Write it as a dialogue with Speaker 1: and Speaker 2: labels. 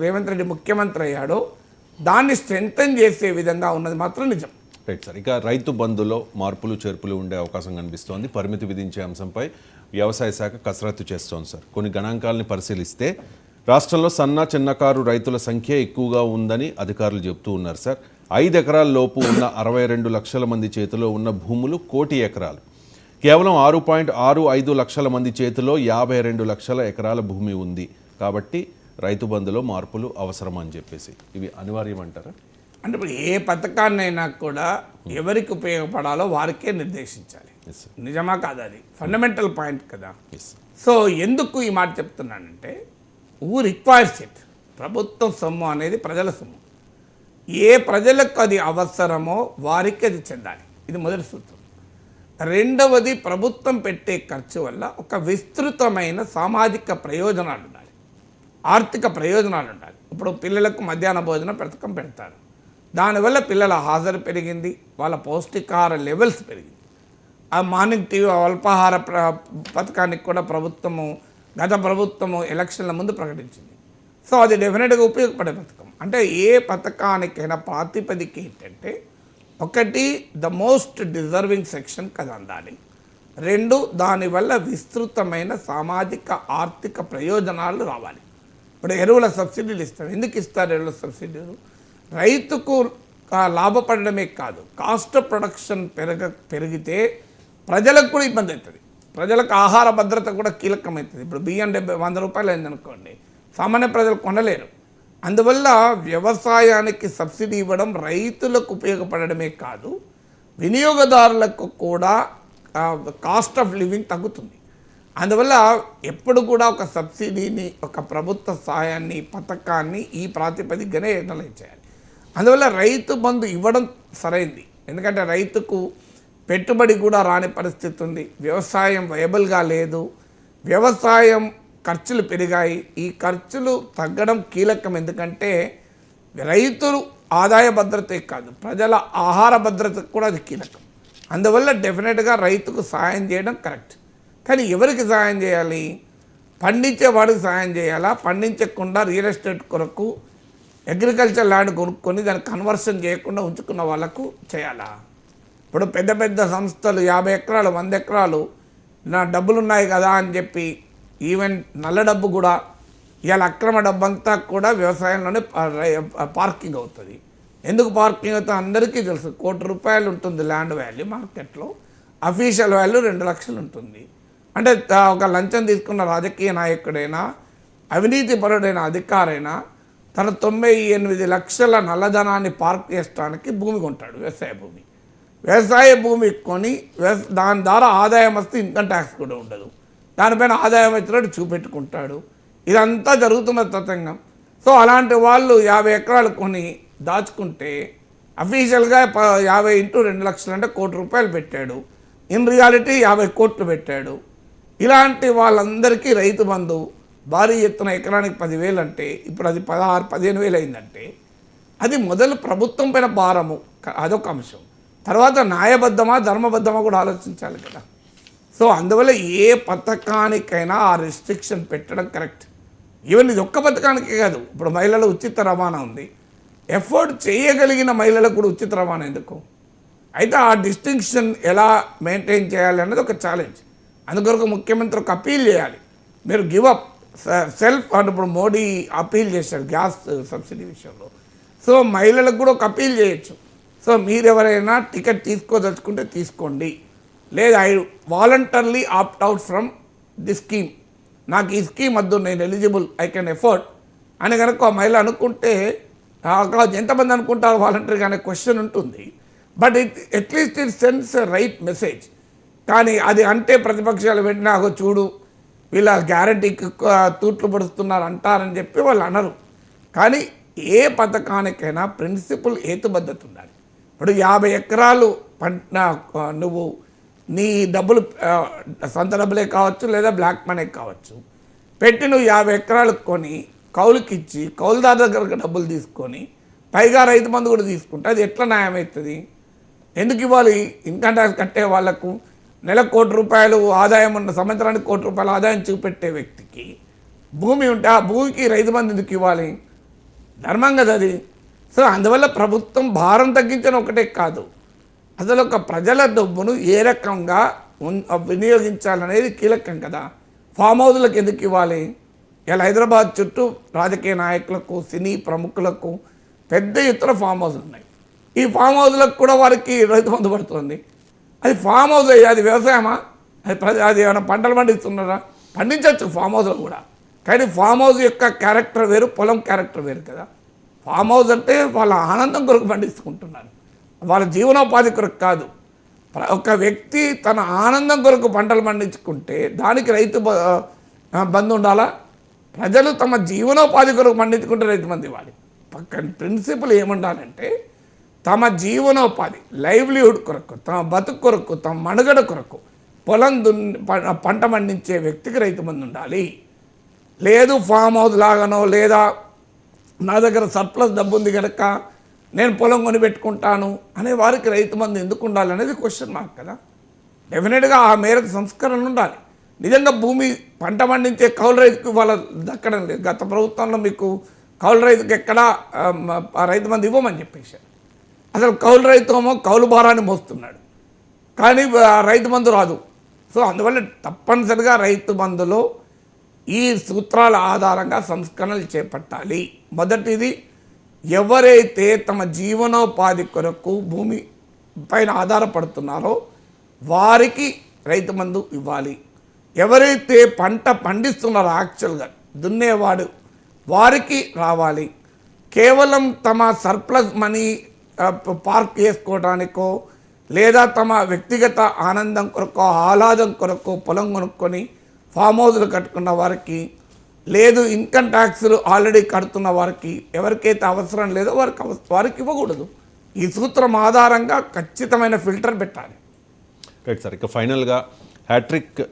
Speaker 1: రేవంత్ రెడ్డి ముఖ్యమంత్రి అయ్యాడో దాన్ని స్ట్రెంథన్ చేసే విధంగా ఉన్నది మాత్రం నిజం.
Speaker 2: Right sir. ఇక రైతు బంధులో మార్పులు చేర్పులు ఉండే అవకాశం కనిపిస్తోంది. పరిమితి విధించే అంశంపై వ్యవసాయ శాఖ కసరత్తు చేస్తోంది సార్. కొన్ని గణాంకాలని పరిశీలిస్తే రాష్ట్రంలో సన్న చిన్నకారు రైతుల సంఖ్య ఎక్కువగా ఉందని అధికారులు చెబుతూ ఉన్నారు సార్. 5 ఎకరాల లోపు ఉన్న 62 లక్షల మంది చేతిలో ఉన్న భూములు 1 కోటి ఎకరాలు. కేవలం 6.65 లక్షల మంది చేతిలో 52 లక్షల ఎకరాల భూమి ఉంది. కాబట్టి రైతు బంధులో మార్పులు అవసరం అని చెప్పేసి ఇవి అనివార్యమంటారా?
Speaker 1: అంటే ఇప్పుడు ఏ పథకాన్నైనా కూడా ఎవరికి ఉపయోగపడాలో వారికే నిర్దేశించాలి. నిజమా కాదు? అది ఫండమెంటల్ పాయింట్ కదా. సో ఎందుకు ఈ మాట చెప్తున్నానంటే, రిక్వైర్స్ ఇట్. ప్రభుత్వ సొమ్ము అనేది ప్రజల సొమ్ము. ఏ ప్రజలకు అది అవసరమో వారికి అది చెందాలి. ఇది మొదటి సూత్రం. రెండవది, ప్రభుత్వం పెట్టే ఖర్చు వల్ల ఒక విస్తృతమైన సామాజిక ప్రయోజనాలు ఉండాలి, ఆర్థిక ప్రయోజనాలు ఉండాలి. ఇప్పుడు పిల్లలకు మధ్యాహ్న భోజన పథకం పెడతారు. దానివల్ల పిల్లల హాజరు పెరిగింది, వాళ్ళ పౌష్టికాహార లెవెల్స్ పెరిగింది. ఆ మార్నింగ్ టీవీ అల్పాహార పథకానికి కూడా గత ప్రభుత్వము ఎలక్షన్ల ముందు ప్రకటించింది. సో అది డెఫినెట్గా ఉపయోగపడే పథకం. అంటే ఏ పథకానికైనా ప్రాతిపదిక ఏంటంటే, ఒకటి ద మోస్ట్ డిజర్వింగ్ సెక్షన్కి అది అందాలి. 2, దానివల్ల విస్తృతమైన సామాజిక ఆర్థిక ప్రయోజనాలు రావాలి. ఇప్పుడు ఎరువుల సబ్సిడీలు ఇస్తారు. ఎందుకు ఇస్తారు ఎరువుల సబ్సిడీలు? రైతుకు లాభపడడమే కాదు, కాస్ట్ ఆఫ్ ప్రొడక్షన్ పెరిగితే ప్రజలకు కూడా ఇబ్బంది అవుతుంది. ప్రజలకు ఆహార భద్రత కూడా కీలకమవుతుంది. ఇప్పుడు బియ్యం 100 రూపాయలు అయిందనుకోండి, సామాన్య ప్రజలు కొనలేరు. అందువల్ల వ్యవసాయానికి సబ్సిడీ ఇవ్వడం రైతులకు ఉపయోగపడడమే కాదు, వినియోగదారులకు కూడా కాస్ట్ ఆఫ్ లివింగ్ తగ్గుతుంది. అందువల్ల ఎప్పుడు కూడా ఒక సబ్సిడీని, ఒక ప్రభుత్వ సహాయాన్ని, పథకాన్ని ఈ ప్రాతిపదికనే ఎనలైజ్ చేయాలి. అందువల్ల రైతు బంధు ఇవ్వడం సరైంది. ఎందుకంటే రైతుకు పెట్టుబడి కూడా రాని పరిస్థితి ఉంది. వ్యవసాయం వయబుల్గా లేదు. వ్యవసాయం ఖర్చులు పెరిగాయి. ఈ ఖర్చులు తగ్గడం కీలకం. ఎందుకంటే రైతులు ఆదాయ భద్రతే కాదు, ప్రజల ఆహార భద్రతకు కూడా అది కీలకం. అందువల్ల డెఫినెట్గా రైతుకు సహాయం చేయడం కరెక్ట్. కానీ ఎవరికి సహాయం చేయాలి? పండించేవాడికి సహాయం చేయాలా? పండించకుండా రియల్ ఎస్టేట్ కొరకు అగ్రికల్చర్ ల్యాండ్ కొనుక్కొని దాన్ని కన్వర్షన్ చేయకుండా ఉంచుకున్న వాళ్ళకు చేయాలా? ఇప్పుడు పెద్ద పెద్ద సంస్థలు 50 ఎకరాలు 100 ఎకరాలు నా డబ్బులు ఉన్నాయి కదా అని చెప్పి, ఈవెన్ నల్ల డబ్బు కూడా, ఇవాళ అక్రమ డబ్బు అంతా కూడా వ్యవసాయంలోనే పార్కింగ్ అవుతుంది. ఎందుకు పార్కింగ్ అవుతుంది అందరికీ తెలుసు. 1 కోటి రూపాయలు ఉంటుంది ల్యాండ్ వాల్యూ మార్కెట్లో, అఫీషియల్ వాల్యూ 2 లక్షలు ఉంటుంది. అంటే ఒక లంచం తీసుకున్న రాజకీయ నాయకుడైనా, అవినీతిపరుడైన అధికారైనా తన 98 లక్షల నల్లధనాన్ని పార్క్ చేయడానికి భూమి కొంటాడు. వ్యవసాయ భూమి కొని దాని ద్వారా ఆదాయం వస్తే ఇన్కమ్ ట్యాక్స్ కూడా ఉండదు. దానిపైన ఆదాయం వచ్చినట్టు చూపెట్టుకుంటాడు. ఇదంతా జరుగుతున్న తతంగం. సో అలాంటి వాళ్ళు 50 ఎకరాలు కొని దాచుకుంటే అఫీషియల్గా 50 × 2 లక్షలు అంటే 1 కోటి రూపాయలు పెట్టాడు. ఇన్ రియాలిటీ 50 కోట్లు పెట్టాడు. ఇలాంటి వాళ్ళందరికీ రైతు బంధు భారీ ఎత్తున ఎకరానికి 10,000 అంటే ఇప్పుడు అది 16-15,000 అయిందంటే అది మొదలు ప్రభుత్వం పైన భారము. అదొక అంశం. తర్వాత న్యాయబద్ధమా ధర్మబద్ధమా కూడా ఆలోచించాలి కదా. సో అందువల్ల ఏ పథకానికైనా ఆ రెస్ట్రిక్షన్ పెట్టడం కరెక్ట్. ఈవెన్ ఇది ఒక్క పథకానికే కాదు. ఇప్పుడు మహిళల ఉచిత రవాణా ఉంది. ఎఫోర్డ్ చేయగలిగిన మహిళలకు కూడా ఉచిత రవాణా ఎందుకు? అయితే ఆ డిస్టింక్షన్ ఎలా మెయింటైన్ చేయాలి అన్నది ఒక ఛాలెంజ్. అందుకొరకు ముఖ్యమంత్రి ఒక అపీల్ చేయాలి. మీరు గివ్ అప్ సెల్ఫ్ అంటే ఇప్పుడు మోడీ అపీల్ చేశారు గ్యాస్ సబ్సిడీ విషయంలో. సో మహిళలకు కూడా ఒక అపీల్ చేయొచ్చు. సో మీరు ఎవరైనా టికెట్ తీసుకోదలుచుకుంటే తీసుకోండి, లేదా I voluntarily opt out from the scheme, నాకు ఈ స్కీమ్ వద్దు, నేను ఎలిజిబుల్, ఐ కెన్ ఎఫోర్డ్ అని కనుక ఆ మహిళ అనుకుంటే, ఎంతమంది అనుకుంటారు వాలంటరీగా అనే క్వశ్చన్ ఉంటుంది. But at least it sends right message. కానీ అది అంటే ప్రతిపక్షాలు వెంటనే చూడు వీళ్ళ గ్యారంటీకి తూట్లు పడుతున్నారు అంటారని చెప్పి వాళ్ళు అనరు. కానీ ఏ పథకానికైనా ప్రిన్సిపల్ హేతుబద్ధత ఉండాలి. ఇప్పుడు 50 ఎకరాలు నువ్వు నీ డబ్బులు సొంత డబ్బులే కావచ్చు, లేదా బ్లాక్ మనీ కావచ్చు, పెట్టి నువ్వు 50 ఎకరాలు కొని కౌలుకి ఇచ్చి కౌలుదారు దగ్గర డబ్బులు తీసుకొని పైగా రైతు బంధు కూడా తీసుకుంటే అది ఎట్లా న్యాయం అవుతుంది? ఎందుకు ఇవ్వాలి? ఇన్కమ్ ట్యాక్స్ కట్టే వాళ్లకు నెలకు 1 కోటి రూపాయలు ఆదాయం ఉన్న సంవత్సరానికి 1 కోటి రూపాయల ఆదాయం చూపెట్టే వ్యక్తికి భూమి ఉంటే ఆ భూమికి రైతు బంధు ఎందుకు ఇవ్వాలి? ధర్మం కదా అది. సో అందువల్ల ప్రభుత్వం భారం తగ్గించడం ఒకటే కాదు, అసలు ఒక ప్రజల డబ్బును ఏ రకంగా వినియోగించాలనేది కీలకం కదా. ఫామ్ హౌస్లకు ఎందుకు ఇవ్వాలి? ఇలా హైదరాబాద్ చుట్టూ రాజకీయ నాయకులకు, సినీ ప్రముఖులకు పెద్ద ఎత్తున ఫామ్ హౌస్లు ఉన్నాయి. ఈ ఫామ్ హౌస్లకు కూడా వారికి రైతు బంధు పడుతుంది. అది ఫామ్ హౌస్, అది వ్యవసాయమా? అది ఏమైనా పంటలు పండిస్తున్నారా? పండించవచ్చు ఫామ్ హౌస్లో కూడా, కానీ ఫామ్ హౌస్ యొక్క క్యారెక్టర్ వేరు, పొలం క్యారెక్టర్ వేరు కదా. ఫామ్ హౌస్ అంటే వాళ్ళ ఆనందం కొరకు పండించుకుంటున్నారు, వాళ్ళ జీవనోపాధి కొరకు కాదు. ఒక వ్యక్తి తన ఆనందం కొరకు పంటలు పండించుకుంటే దానికి రైతు బంధు ఉండాలా? ప్రజలు తమ జీవనోపాధి కొరకు పండించుకుంటే రైతు బంధు ఇవ్వాలి. పక్కన ప్రిన్సిపల్ ఏముండాలంటే తమ జీవనోపాధి, లైవ్లీహుడ్ కొరకు, తమ బతుకు కొరకు, తమ మనుగడ కొరకు పొలం పంట పండించే వ్యక్తికి రైతు బంధు ఉండాలి. లేదు ఫామ్ హౌస్ లాగానో, లేదా నా దగ్గర సర్ప్లస్ డబ్బు ఉంది కనుక నేను పొలం కొని పెట్టుకుంటాను అనే వారికి రైతు బంధు ఎందుకు ఉండాలనేది క్వశ్చన్ మార్క్ కదా. డెఫినెట్గా ఆ మేరకు సంస్కరణ ఉండాలి. నిజంగా భూమి పంట పండించే కౌలు రైతుకు వాళ్ళ దక్కడం లేదు. గత ప్రభుత్వంలో మీకు కౌలు రైతుకి ఎక్కడా రైతు బంధు ఇవ్వమని చెప్పేశారు. అసలు కౌలు రైతు ఏమో కౌలు భారాన్ని మోస్తున్నాడు, కానీ రైతు బంధు రాదు. సో అందువల్ల తప్పనిసరిగా రైతు బంధులో ఈ సూత్రాల ఆధారంగా సంస్కరణలు చేపట్టాలి. మొదటిది, ఎవరైతే తమ జీవనోపాధి కొరకు భూమి పైన ఆధారపడుతున్నారో వారికి రైతు బంధు ఇవ్వాలి. ఎవరైతే పంట పండిస్తున్నారో యాక్చువల్గా దున్నేవాడు వారికి రావాలి. కేవలం తమ సర్ప్లస్ మనీ పార్క్ చేసుకోవడానికో, లేదా తమ వ్యక్తిగత ఆనందం కొరకు, ఆహ్లాదం కొరకు పొలం కొనుక్కొని ఫామ్ హౌస్లు కట్టుకున్న వారికి, లేదు ఇన్కమ్ ట్యాక్స్లు ఆల్రెడీ కడుతున్న వారికి, ఎవరికైతే అవసరం లేదో వారికి ఇవ్వకూడదు. ఈ సూత్రం ఆధారంగా ఖచ్చితమైన ఫిల్టర్ పెట్టాలి.
Speaker 2: రైట్ సార్, ఇక ఫైనల్గా హ్యాట్రిక్